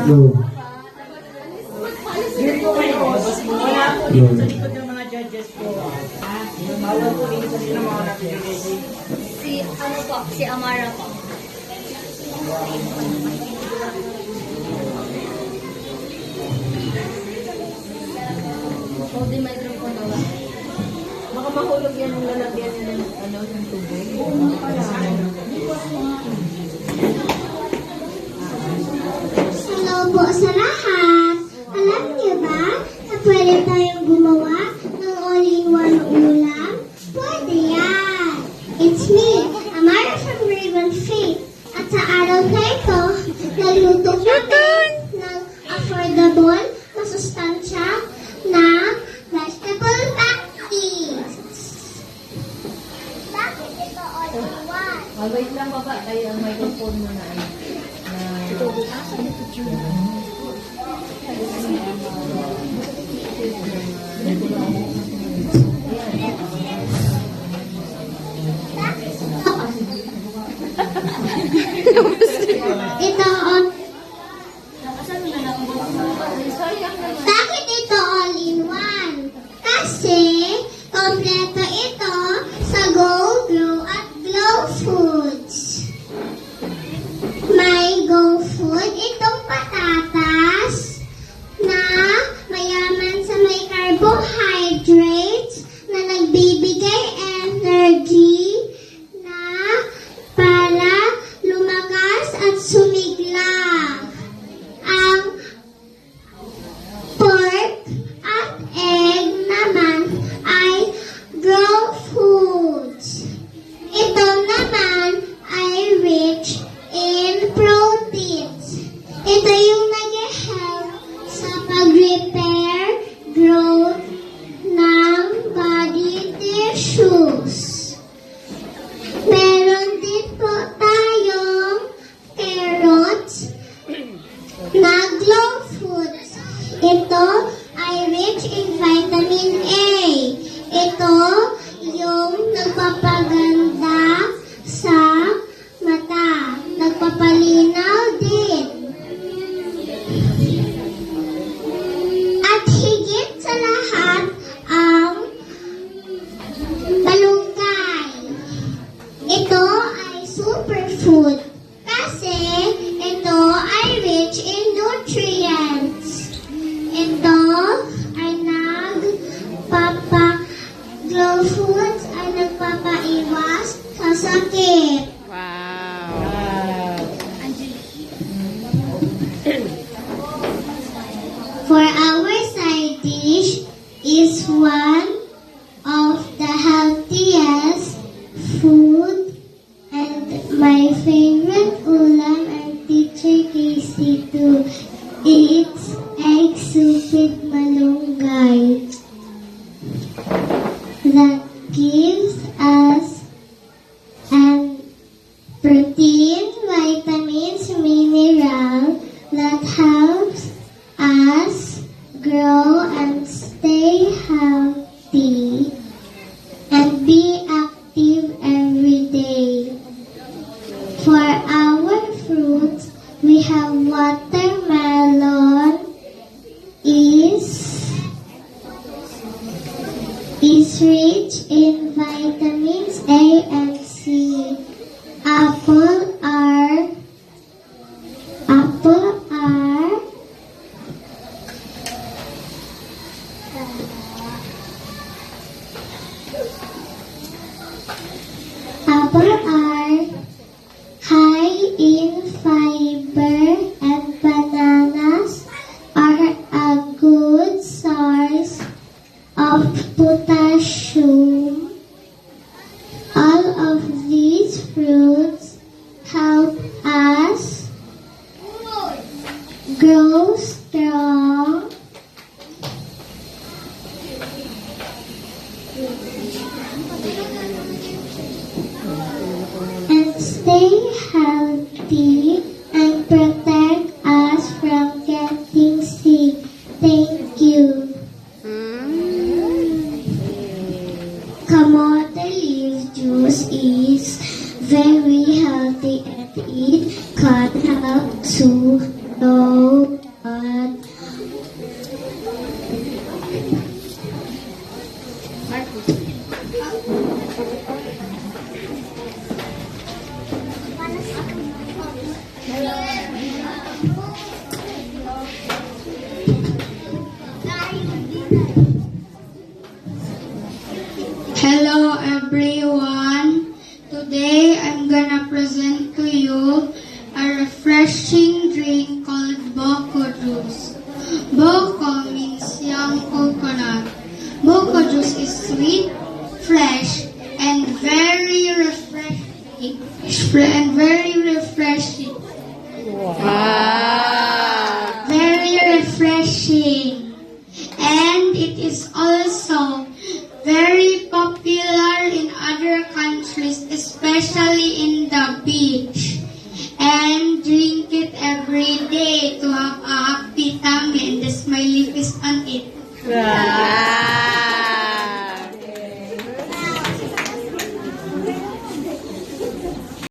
No. Yun po kayo. Wala po dito sa likod ng mga judges po. Bawal po dito sa likod ng mga nagbibigay. Si Amara po. Hold the microphone na. Baka mahulog yan ng lalagyan nila ng tubig. Hello po sa lahat. Alam niyo ba na pwede tayong gumawa ng all-in-one ulam? Pwede yan! It's me, Amara from Raven Faith. At sa araw na ito, nagluto kami ng affordable, masustansya na vegetable pancakes. Bakit ito all-in-one? Wait lang baba. Ay, ang microphone mo na. Bakit ito all-in-one? Kasi kompleto ito sa Go, Grow at Glow Foods. May Go Food itong patatas na mayaman sa may carbohydrates na nagbibigay energy na para lumakas at sumigla. Ang pork at egg naman ay Grow Foods. Ito naman ay rich in proteins. Ito yung nag-help sa pag-repair, growth ng body tissues. Meron din po tayong carrots na Glow Foods. Ito ay rich in vitamin A. Ito yung nagpapaganda sa mata. Nagpapalinaw din. At higit sa lahat, ang malunggay. Ito ay superfood kasi ito ay rich in nutrients. Ito ay Glow Foods ay nagpapaiwas sa sakit. For our side dish is one of the healthiest food and my favorite ulam and teacher Casey too. It's egg soup with malunggay that gives us protein, vitamins, mineral that helps us grow and stay healthy and be active every day. For our fruits, we have watermelon is rich in vitamins A and C. Apple are high in fiber and bananas are a good source of potassium. All of these fruits help us grow strong and stay healthy and protect us from getting sick. Thank you. Kamote leaf juice juice is very healthy and it can help to low blood. Hello everyone. Today I'm gonna present to you a refreshing drink called Boko juice. Boko means young coconut. Boko juice is sweet, fresh, and very refreshing. Very refreshing. And it is also very popular in other countries, especially in the beach. And drink it every day to have a happy tummy and the smiley face on it. Wow.